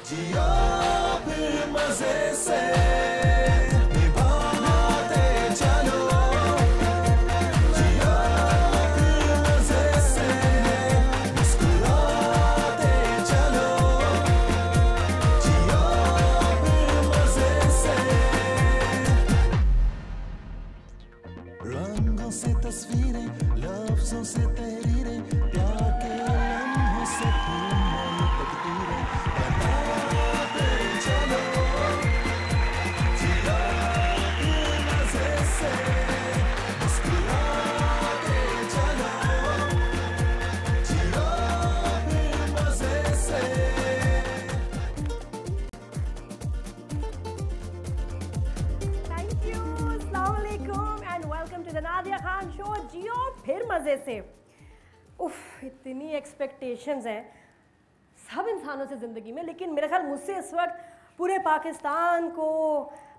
जियो फिर मजे से निभाते चलो, जियो फिर मजे से मुस्कुराते चलो, जियो फिर मजे से। रंगों से तस्वीरें, लफ्जों से तहरीरें, प्यार के लम्हों से फिर नई तकदीरें बनाते चलो, जियो फिर मजे से मुस्कुराते चलो, जियो फिर मजे से। थैंक यू, अस्सलाम वालेकुम and welcome to the Nadia Khan show जियो फिर मज़े से। उफ, इतनी एक्सपेक्टेशंस हैं सब इंसानों से ज़िंदगी में, लेकिन मेरे ख्याल मुझसे इस वक्त पूरे पाकिस्तान को,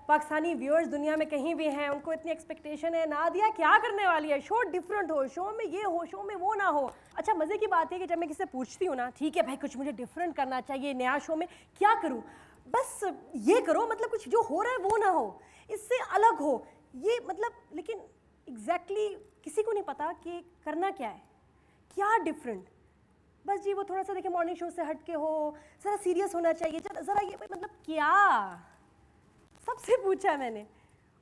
पाकिस्तानी व्यूअर्स दुनिया में कहीं भी हैं, उनको इतनी एक्सपेक्टेशन है नादिया क्या करने वाली है, शो डिफरेंट हो, शो में ये हो, शो में वो ना हो। अच्छा, मज़े की बात है कि जब मैं किसी से पूछती हूँ ना, ठीक है भाई कुछ मुझे डिफरेंट करना चाहिए नया शो में, क्या करूँ? बस ये करो, मतलब कुछ जो हो रहा है वो ना हो, इससे अलग हो, ये मतलब। लेकिन एग्जैक्टली किसी को नहीं पता कि करना क्या है, क्या डिफरेंट। बस जी वो थोड़ा सा देखिए मॉर्निंग शो से हट के हो, ज़रा सीरियस होना चाहिए, ज़रा ये मतलब क्या, सबसे पूछा है मैंने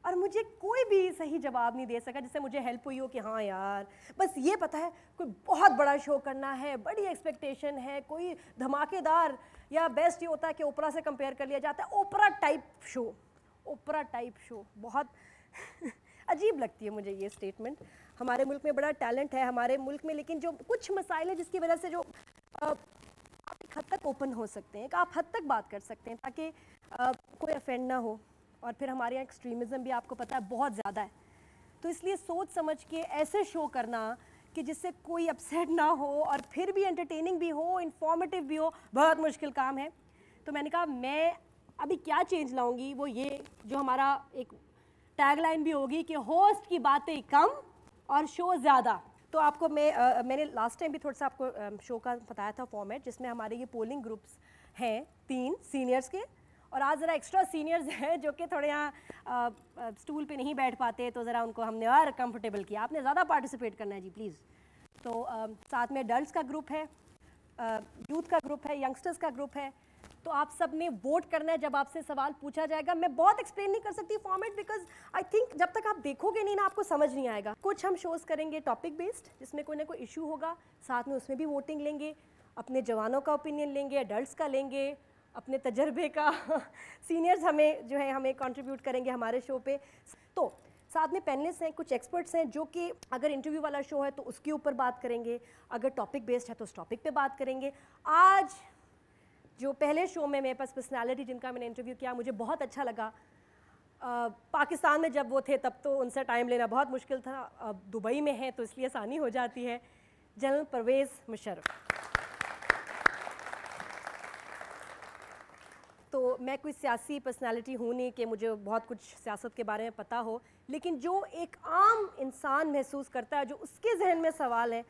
और मुझे कोई भी सही जवाब नहीं दे सका जिससे मुझे हेल्प हुई हो कि हाँ यार बस ये पता है कोई बहुत बड़ा शो करना है, बड़ी एक्सपेक्टेशन है, कोई धमाकेदार या बेस्ट ये होता है कि ओपरा से कंपेयर कर लिया जाता है, ओपरा टाइप शो, ओपरा टाइप शो। बहुत अजीब लगती है मुझे ये स्टेटमेंट। हमारे मुल्क में बड़ा टैलेंट है हमारे मुल्क में, लेकिन जो कुछ मसाइल है जिसकी वजह से जो आप एक हद तक ओपन हो सकते हैं, आप हद तक बात कर सकते हैं ताकि कोई अफेंड ना हो। और फिर हमारे यहाँ एक्सट्रीमिज़म भी आपको पता है बहुत ज़्यादा है, तो इसलिए सोच समझ के ऐसे शो करना कि जिससे कोई अपसेट ना हो और फिर भी एंटरटेनिंग भी हो, इंफॉर्मेटिव भी हो, बहुत मुश्किल काम है। तो मैंने कहा मैं अभी क्या चेंज लाऊंगी, वो ये जो हमारा एक टैगलाइन भी होगी कि होस्ट की बातें कम और शो ज़्यादा। तो आपको मैंने लास्ट टाइम भी थोड़ा सा आपको शो का बताया था फॉर्मेट, जिसमें हमारे ये पोलिंग ग्रुप्स हैं 3 सीनियर्स के, और आज ज़रा एक्स्ट्रा सीनियर्स हैं जो कि थोड़े यहाँ स्टूल पे नहीं बैठ पाते, तो ज़रा उनको हमने और कंफर्टेबल किया। आपने ज़्यादा पार्टिसिपेट करना है जी प्लीज़। तो साथ में एडल्ट्स का ग्रुप है, यूथ का ग्रुप है, यंगस्टर्स का ग्रुप है। तो आप सब ने वोट करना है जब आपसे सवाल पूछा जाएगा। मैं बहुत एक्सप्लेन नहीं कर सकती फॉर्मेट, बिकॉज आई थिंक जब तक आप देखोगे नहीं ना आपको समझ नहीं आएगा। कुछ हम शोज़ करेंगे टॉपिक बेस्ड, जिसमें कोई ना कोई इशू होगा, साथ में उसमें भी वोटिंग लेंगे, अपने जवानों का ओपिनियन लेंगे, एडल्ट्स का लेंगे, अपने तजर्बे का सीनियर्स हमें जो है हमें कंट्रीब्यूट करेंगे हमारे शो पे। तो साथ में पैनलिस्ट हैं, कुछ एक्सपर्ट्स हैं जो कि अगर इंटरव्यू वाला शो है तो उसके ऊपर बात करेंगे, अगर टॉपिक बेस्ड है तो उस टॉपिक पे बात करेंगे। आज जो पहले शो में मेरे पास पर्सनालिटी जिनका मैंने इंटरव्यू किया, मुझे बहुत अच्छा लगा। पाकिस्तान में जब वो थे तब तो उनसे टाइम लेना बहुत मुश्किल था, अब दुबई में है तो इसलिए आसानी हो जाती है। जनरल परवेज़ मुशर्रफ। तो मैं कोई सियासी पर्सनालिटी हूँ नहीं कि मुझे बहुत कुछ सियासत के बारे में पता हो, लेकिन जो एक आम इंसान महसूस करता है, जो उसके जहन में सवाल है,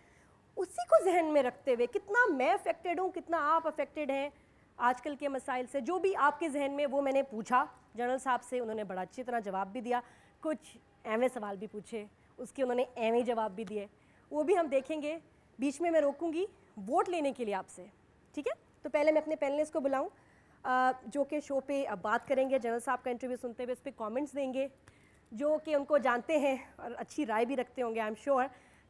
उसी को जहन में रखते हुए कितना मैं अफेक्टेड हूँ, कितना आप अफेक्टेड हैं आजकल के मसाइल से, जो भी आपके जहन में, वो मैंने पूछा जनरल साहब से। उन्होंने बड़ा अच्छी तरह जवाब भी दिया, कुछ एवं सवाल भी पूछे, उसके उन्होंने एवं जवाब भी दिए, वो भी हम देखेंगे। बीच में मैं रोकूंगी वोट लेने के लिए आपसे, ठीक है? तो पहले मैं अपने पैनलिस्ट को बुलाऊं जो कि शो पे अब बात करेंगे, जनरल साहब का इंटरव्यू सुनते हुए इस पर कॉमेंट्स देंगे, जो कि उनको जानते हैं और अच्छी राय भी रखते होंगे आई एम श्योर।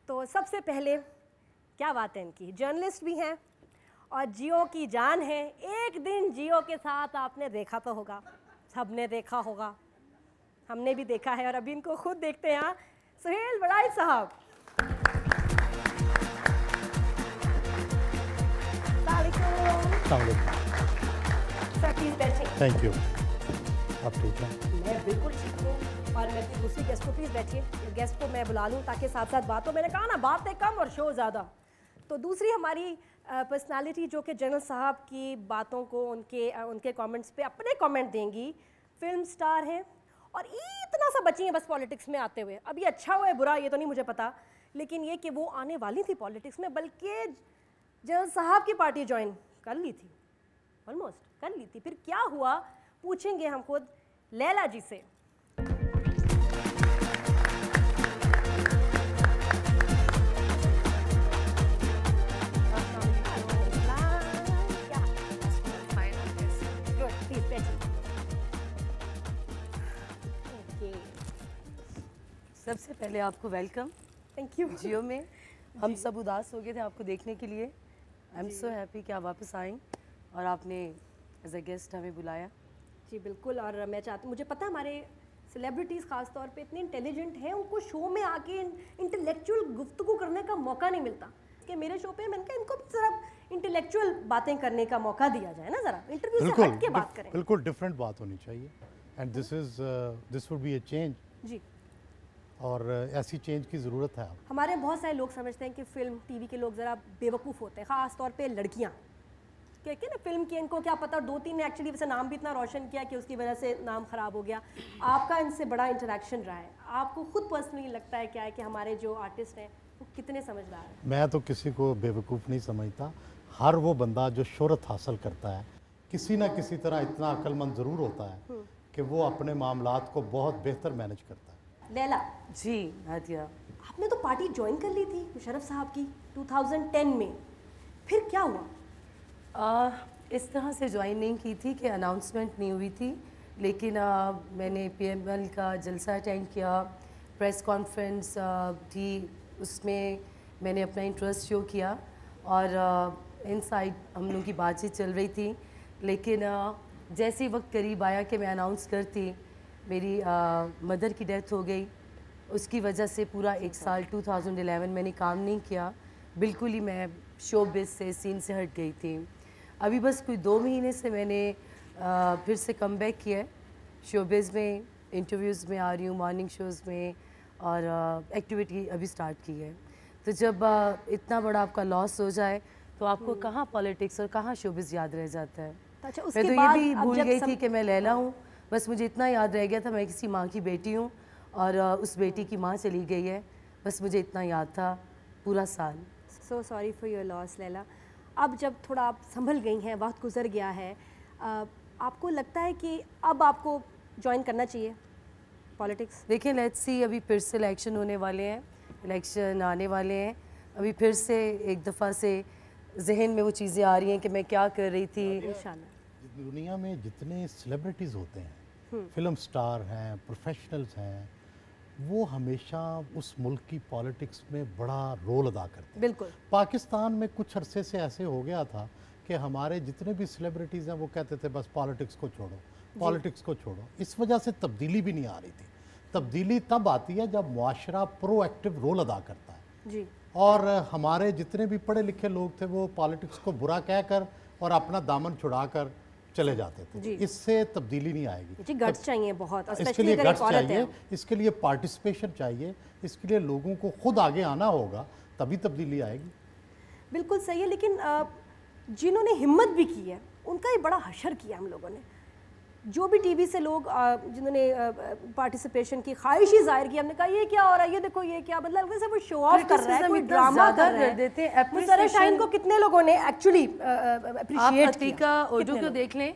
तो सबसे पहले क्या बात है इनकी, जर्नलिस्ट भी हैं और जियो की जान है। एक दिन जियो के साथ आपने देखा तो होगा, सबने देखा होगा, हमने भी देखा है और अभी इनको खुद देखते हैं। सुहेल बड़ाई साहब, सर प्लीज बैठिए। Thank you. आप ठीक हैं? मैं बिल्कुल ठीक हूँ और मैं अपनी दूसरी गेस्ट को प्लीज़ बैठिए, गेस्ट को मैं बुला लूँ ताकि साथ साथ बात हो। मैंने कहा ना बातें कम और शो ज़्यादा। तो दूसरी हमारी पर्सनालिटी जो कि जनरल साहब की बातों को, उनके कमेंट्स पे अपने कमेंट देंगी, फिल्म स्टार हैं और इतना सा बची हैं बस पॉलिटिक्स में आते हुए। अब ये अच्छा हुआ है बुरा ये तो नहीं मुझे पता, लेकिन ये कि वो आने वाली थी पॉलिटिक्स में, बल्कि जनरल साहब की पार्टी ज्वाइन कर ली थी। ऑलमोस्ट कर ली थी, फिर क्या हुआ पूछेंगे हम खुद लैला जी से। सबसे पहले आपको वेलकम थैंक यू। जियो में हम सब उदास हो गए थे आपको देखने के लिए। आई एम सो हैप्पी कि आप वापस आए और आपने एज अ गेस्ट हमें बुलाया। जी बिल्कुल, और मैं चाहती हूँ, मुझे पता है हमारे सेलिब्रिटीज़ ख़ास तौर पे इतने इंटेलिजेंट हैं, उनको शो में आके इंटेलेक्चुअल गुफ्तगू करने का मौका नहीं मिलता। कि मेरे शो पे मैंने कहा इनको भी ज़रा इंटेलेक्चुअल बातें करने का मौका दिया जाए ना, ज़रा इंटरव्यू से हट के बात करें। बिल्कुल डिफरेंट बात होनी चाहिए and this would be a change. जी, और ऐसी चेंज की ज़रूरत है। हमारे बहुत सारे लोग समझते हैं कि फिल्म टीवी के लोग ज़रा बेवकूफ़ होते हैं, ख़ास तौर पे लड़कियाँ। क्या ना फिल्म की इनको क्या पता, और 2-3 ने एक्चुअली वैसे नाम भी इतना रोशन किया कि उसकी वजह से नाम ख़राब हो गया। आपका इनसे बड़ा इंटरेक्शन रहा है, आपको खुद पर्सनली लगता है क्या है कि हमारे जो आर्टिस्ट हैं वो कितने समझदार हैं? मैं तो किसी को बेवकूफ़ नहीं समझता। हर वो बंदा जो शोहरत हासिल करता है किसी ना किसी तरह इतना अक्लमंद ज़रूर होता है कि वो अपने मामलात को बहुत बेहतर मैनेज करता है। लैला जी नादिया, आपने तो पार्टी ज्वाइन कर ली थी मुशर्रफ साहब की 2010 में, फिर क्या हुआ? इस तरह से ज्वाइन नहीं की थी कि अनाउंसमेंट नहीं हुई थी, लेकिन मैंने PML का जलसा अटेंड किया, प्रेस कॉन्फ्रेंस थी, उसमें मैंने अपना इंटरेस्ट शो किया और इनसाइड हम लोगों की बातचीत चल रही थी। लेकिन जैसे ही वक्त करीब आया कि मैं अनाउंस करती, मेरी मदर की डेथ हो गई। उसकी वजह से पूरा 1 साल 2011 मैंने काम नहीं किया, बिल्कुल ही मैं शोबिज़ से सीन से हट गई थी। अभी बस कोई 2 महीने से मैंने फिर से कम बैक किया है शोबिज़ में, इंटरव्यूज़ में आ रही हूँ, मॉर्निंग शोज़ में, और एक्टिविटी अभी स्टार्ट की है। तो जब इतना बड़ा आपका लॉस हो जाए तो आपको कहाँ पॉलिटिक्स और कहाँ शोबिज़ याद रह जाता है। अच्छा, मैं उसके तो ये बाद भी अब भूल जब गई थी कि मैं लैला हूँ, बस मुझे इतना याद रह गया था मैं किसी माँ की बेटी हूँ और उस बेटी की माँ चली गई है, बस मुझे इतना याद था पूरा साल। So sorry for your loss Laila. अब जब थोड़ा आप संभल गई हैं, वक्त गुजर गया है, आपको लगता है कि अब आपको ज्वाइन करना चाहिए पॉलिटिक्स? देखिए लेट्स सी, अभी फिर से इलेक्शन होने वाले हैं, इलेक्शन आने वाले हैं, अभी फिर से एक दफ़ा से जहन में वो चीज़ें आ रही हैं कि मैं क्या कर रही थी। इंशाल्लाह। दुनिया में जितने सेलिब्रिटीज़ होते हैं, फिल्म स्टार हैं, प्रोफेशनल्स हैं, वो हमेशा उस मुल्क की पॉलिटिक्स में बड़ा रोल अदा करते हैं। बिल्कुल। पाकिस्तान में कुछ अरसे से ऐसे हो गया था कि हमारे जितने भी सेलिब्रिटीज़ हैं वो कहते थे बस पॉलिटिक्स को छोड़ो, पॉलिटिक्स को छोड़ो। इस वजह से तब्दीली भी नहीं आ रही थी। तब्दीली तब आती है जब मुआशरा प्रोएक्टिव रोल अदा करता है। जी। और हमारे जितने भी पढ़े लिखे लोग थे वो पॉलिटिक्स को बुरा कहकर और अपना दामन छुड़ाकर चले जाते थे। इससे तब्दीली नहीं आएगी। जी, गट्स चाहिए बहुत, इसके स्पेशली लिए अगर एक गट्स औरत चाहिए, है। इसके लिए पार्टिसिपेशन चाहिए, इसके लिए लोगों को खुद आगे आना होगा, तभी तब्दीली आएगी। बिल्कुल सही है, लेकिन जिन्होंने हिम्मत भी की है उनका ही बड़ा हशर किया हम लोगों ने। जो भी टीवी से लोग जिन्होंने पार्टिसिपेशन की ख्वाहिश ही जाहिर की, हमने कहा ये क्या हो रहा है, ये देखो ये क्या, मतलब वैसे वो शो ऑफ कर रहा है, कोई ड्रामा कर रहा है। देते हैं मुशर्रफ शाहीन को कितने लोगों ने एक्चुअली अप्रिशिएट किया? ऑडियो को देख लें,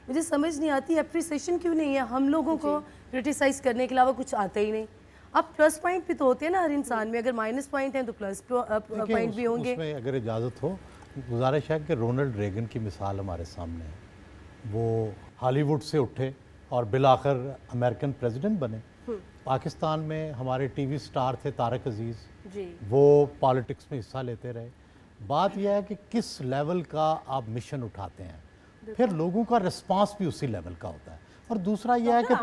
मुझे समझ नहीं आती अप्रिसिएशन क्यों नहीं है। हम लोगों को क्रिटिसाइज करने के अलावा कुछ आता ही नहीं। अब प्लस पॉइंट भी तो होते हैं ना हर इंसान में, अगर माइनस पॉइंट हैं तो प्लस पॉइंट भी होंगे। उसमें अगर इजाज़त हो, गुजारिश है कि रोनाल्ड रेगन की मिसाल हमारे सामने है। वो हॉलीवुड से उठे और बिलाखिर अमेरिकन प्रेसिडेंट बने। पाकिस्तान में हमारे टीवी स्टार थे तारक अजीज़, वो पॉलिटिक्स में हिस्सा लेते रहे। बात यह है कि किस लेवल का आप मिशन उठाते हैं, फिर लोगों का रिस्पांस भी उसी लेवल का होता है। और दूसरा यह है कि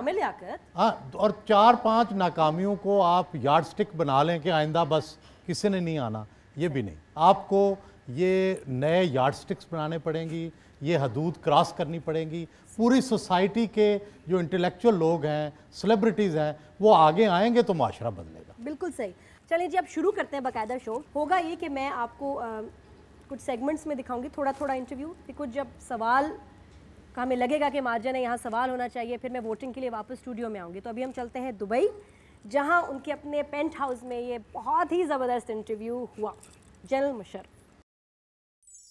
हाँ, और 4-5 नाकामियों को आप यार्ड स्टिक बना लें कि आइंदा बस किसी ने नहीं आना, ये भी नहीं। आपको ये नए यार्ड स्टिक्स बनाने पड़ेंगी, ये हदूद क्रॉस करनी पड़ेंगी। पूरी सोसाइटी के जो इंटेलेक्चुअल लोग हैं, सेलिब्रिटीज़ हैं, वो आगे आएंगे तो माशरा बदलेगा। बिल्कुल सही। चलिए जी, अब शुरू करते हैं बाकायदा शो। होगा ये कि मैं आपको कुछ सेगमेंट्स में दिखाऊंगी, थोड़ा थोड़ा इंटरव्यू, कुछ जब सवाल का हमें लगेगा कि मार्जिन है, यहाँ सवाल होना चाहिए, फिर मैं वोटिंग के लिए वापस स्टूडियो में आऊँगी। तो अभी हम चलते हैं दुबई, जहाँ उनके अपने पेंट हाउस में ये बहुत ही ज़बरदस्त इंटरव्यू हुआ जनरल मुशर्रफ।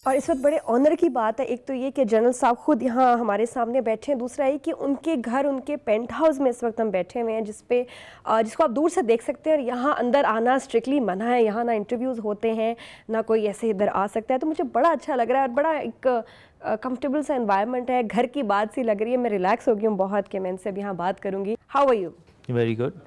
और इस वक्त बड़े ऑनर की बात है, एक तो ये कि जनरल साहब खुद यहाँ हमारे सामने बैठे हैं, दूसरा ये कि उनके घर, उनके पेंट हाउस में इस वक्त हम बैठे हुए हैं, जिसको आप दूर से देख सकते हैं, और यहाँ अंदर आना स्ट्रिक्टली मना है, यहाँ ना इंटरव्यूज़ होते हैं ना कोई ऐसे इधर आ सकता है। तो मुझे बड़ा अच्छा लग रहा है और बड़ा एक कंफर्टेबल सा एनवायरनमेंट है, घर की बात सी लग रही है। मैं रिलैक्स हो गई हूँ बहुत कि मैं इनसे अब यहाँ बात करूँगी। How are you? Very good.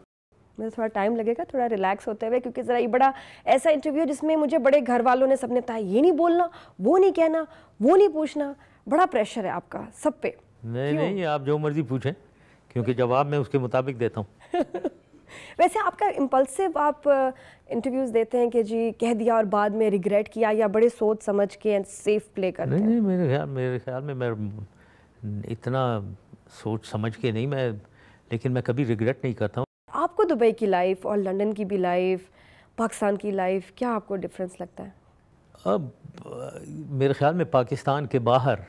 मुझे थोड़ा टाइम लगेगा थोड़ा रिलैक्स होते हुए, क्योंकि ज़रा ये बड़ा ऐसा इंटरव्यू जिसमें मुझे बड़े घर वालों ने सबने बताया ये नहीं बोलना, वो नहीं कहना, वो नहीं पूछना, बड़ा प्रेशर है आपका सब पे। नहीं, आप जो मर्जी पूछें, क्योंकि जवाब मैं उसके मुताबिक देता हूँ। वैसे आपका इम्पल्सिव आप इंटरव्यूज़ देते हैं कि जी कह दिया और बाद में रिग्रेट किया, या बड़े सोच समझ के एंड सेफ प्ले करते हैं? नहीं, मेरे ख्याल में मैं इतना सोच समझ के नहीं, लेकिन मैं कभी रिग्रेट नहीं करता हूँ। आपको दुबई की लाइफ और लंदन की भी लाइफ, पाकिस्तान की लाइफ, क्या आपको डिफरेंस लगता है? अब मेरे ख्याल में पाकिस्तान के बाहर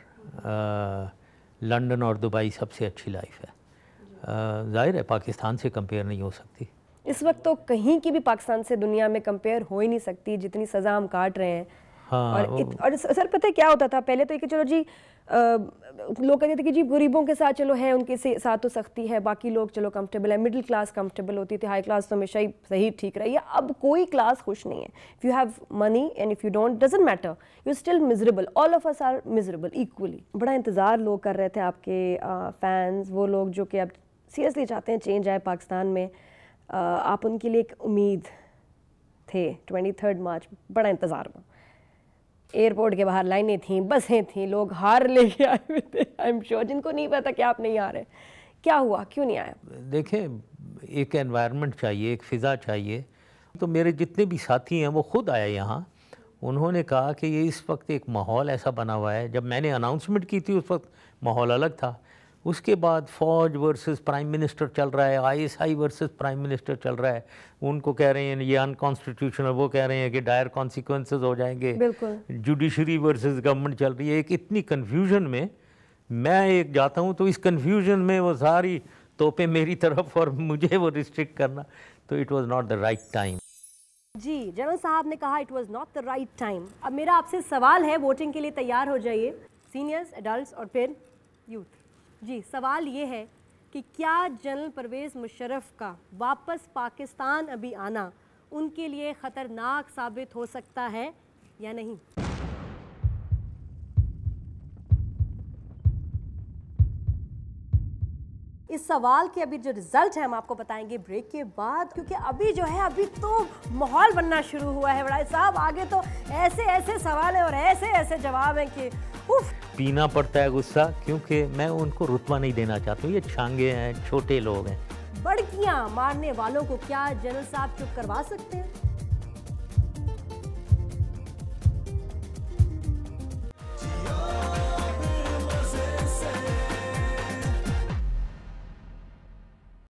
लंदन और दुबई सबसे अच्छी लाइफ है। जाहिर है पाकिस्तान से कंपेयर नहीं हो सकती। इस वक्त तो कहीं की भी पाकिस्तान से दुनिया में कंपेयर हो ही नहीं सकती, जितनी सज़ा हम काट रहे हैं। हाँ, और सर पता है क्या होता था पहले? तो ये कि चलो जी लोग कहते थे कि जी गरीबों के साथ चलो है, उनके साथ तो सख्ती है, बाकी लोग चलो कंफर्टेबल है, मिडिल क्लास कंफर्टेबल होती थी, हाई क्लास तो हमेशा ही सही ठीक रही है। अब कोई क्लास खुश नहीं है। If you have money and if you don't, doesn't matter, you still miserable, all of us are miserable equally. बड़ा इंतज़ार लोग कर रहे थे आपके फैंस, वो लोग जो कि अब सीरियसली चाहते हैं चेंज आए पाकिस्तान में। आप उनके लिए एक उम्मीद थे। 23 मार्च बड़ा इंतज़ार हुआ, एयरपोर्ट के बाहर लाइनें थीं, बसें थीं, लोग हार लेके आए हुए थे। आई एम श्योर जिनको नहीं पता कि आप नहीं आ रहे, क्या हुआ, क्यों नहीं आया? देखें, एक एनवायरनमेंट चाहिए, एक फ़िज़ा चाहिए। तो मेरे जितने भी साथी हैं वो खुद आए यहाँ, उन्होंने कहा कि ये इस वक्त एक माहौल ऐसा बना हुआ है। जब मैंने अनाउंसमेंट की थी उस वक्त माहौल अलग था, उसके बाद फ़ौज वर्सेस प्राइम मिनिस्टर चल रहा है, आईएसआई वर्सेस प्राइम मिनिस्टर चल रहा है। उनको कह रहे हैं ये अनकॉन्स्टिट्यूशनल, वो कह रहे हैं कि डायर कॉन्सिक्वेंसेस हो जाएंगे। बिल्कुल। जुडिशरी वर्सेस गवर्नमेंट चल रही है। एक इतनी कन्फ्यूजन में मैं एक जाता हूँ, तो इस कन्फ्यूजन में वो सारी तोपें मेरी तरफ और मुझे वो रिस्ट्रिक्ट करना, तो it was not the right time. जी, जनरल साहब ने कहा it was not the right time. अब मेरा आपसे सवाल है, वोटिंग के लिए तैयार हो जाइए, सीनियर्स, एडल्ट्स और फिर यूथ। जी, सवाल ये है कि क्या जनरल परवेज़ मुशर्रफ का वापस पाकिस्तान अभी आना उनके लिए ख़तरनाक साबित हो सकता है या नहीं? इस सवाल के अभी जो रिजल्ट है हम आपको बताएंगे ब्रेक के बाद, क्योंकि अभी जो है अभी तो माहौल बनना शुरू हुआ है। बड़ा साहब आगे तो ऐसे ऐसे सवाल हैं और ऐसे ऐसे जवाब हैं कि उफ। पीना पड़ता है गुस्सा, क्योंकि मैं उनको रुतबा नहीं देना चाहता हूँ। ये छांगे हैं, छोटे लोग हैं। बड़कियां मारने वालों को क्या जनरल साहब चुप करवा सकते हैं?